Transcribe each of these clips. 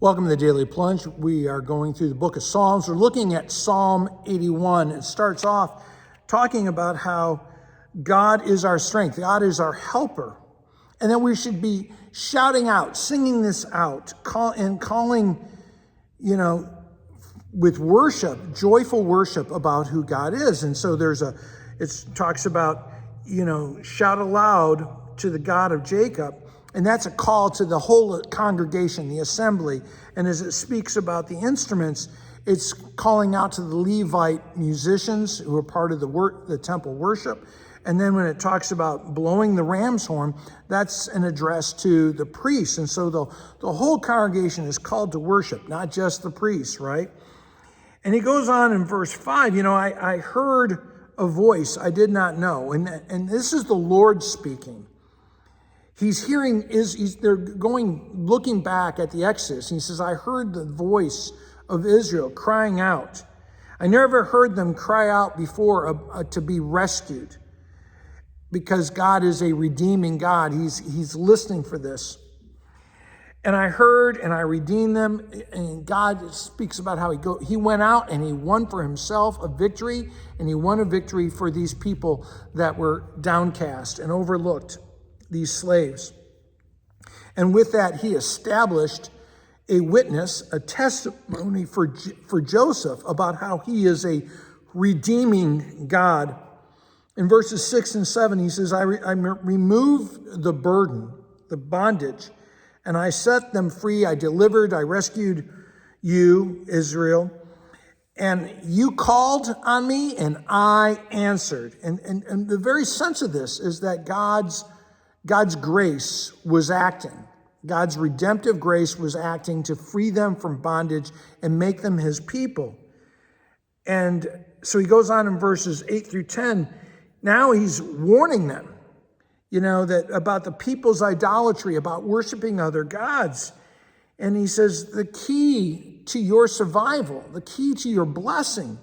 Welcome to the Daily Plunge. We are going through the book of Psalms. We're looking at Psalm 81. It starts off talking about how God is our strength. God is our helper. And then we should be shouting out, singing this out, calling, with worship, joyful worship about who God is. And so it talks about, shout aloud to the God of Jacob. And that's a call to the whole congregation, the assembly. And as it speaks about the instruments, it's calling out to the Levite musicians who are part of the temple worship. And then when it talks about blowing the ram's horn, that's an address to the priests. And so the whole congregation is called to worship, not just the priests, right? And he goes on in verse 5, I heard a voice I did not know. And this is the Lord speaking. He's hearing, they're looking back at the Exodus, and he says, I heard the voice of Israel crying out. I never heard them cry out before to be rescued, because God is a redeeming God. He's listening for this. And I heard and I redeemed them, and God speaks about how he went out and he won for himself a victory, and he won a victory for these people that were downcast and overlooked, these slaves. And with that, he established a witness, a testimony for Joseph about how he is a redeeming God. In verses 6 and 7, he says, I removed the burden, the bondage, and I set them free. I rescued you, Israel. And you called on me, and I answered. And the very sense of this is that God's grace was acting. God's redemptive grace was acting to free them from bondage and make them his people. And so he goes on in verses 8 through 10. Now he's warning them, that about the people's idolatry, about worshiping other gods. And he says, the key to your survival, the key to your blessing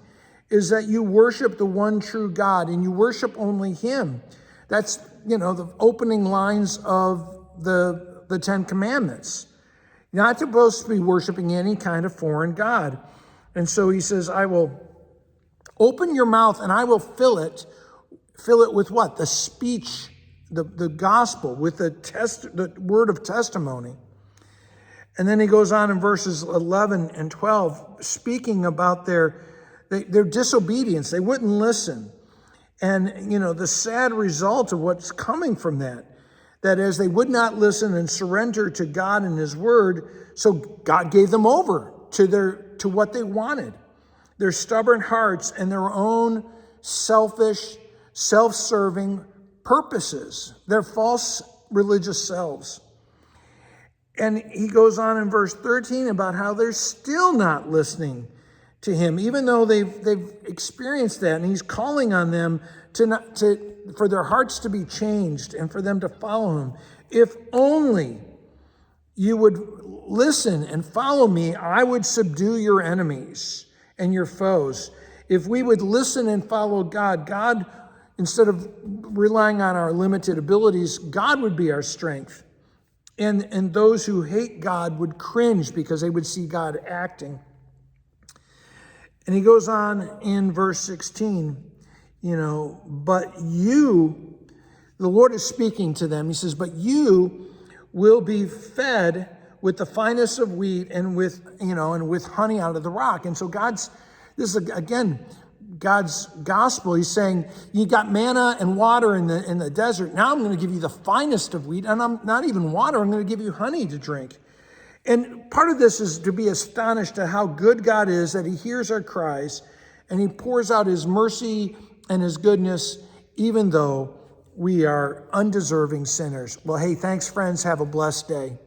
is that you worship the one true God, and you worship only him. That's, the opening lines of the Ten Commandments. You're not supposed to be worshiping any kind of foreign god. And so he says, I will open your mouth and I will fill it with what? The speech, the gospel, with the word of testimony. And then he goes on in verses 11 and 12, speaking about their disobedience. They wouldn't listen. And, the sad result of what's coming from that as they would not listen and surrender to God and his word, so God gave them over to what they wanted, their stubborn hearts and their own selfish, self-serving purposes, their false religious selves. And he goes on in verse 13 about how they're still not listening to him, even though they've experienced that, and he's calling on them for their hearts to be changed and for them to follow him. If only you would listen and follow me, I would subdue your enemies and your foes. If we would listen and follow God, instead of relying on our limited abilities, God would be our strength. And those who hate God would cringe because they would see God acting. And he goes on in verse 16, but you, the Lord is speaking to them. He says, but you will be fed with the finest of wheat and with honey out of the rock. And so this is again, God's gospel. He's saying, you got manna and water in the desert. Now I'm going to give you the finest of wheat, and I'm not even water. I'm going to give you honey to drink. And part of this is to be astonished at how good God is, that he hears our cries and he pours out his mercy and his goodness, even though we are undeserving sinners. Well, hey, thanks, friends. Have a blessed day.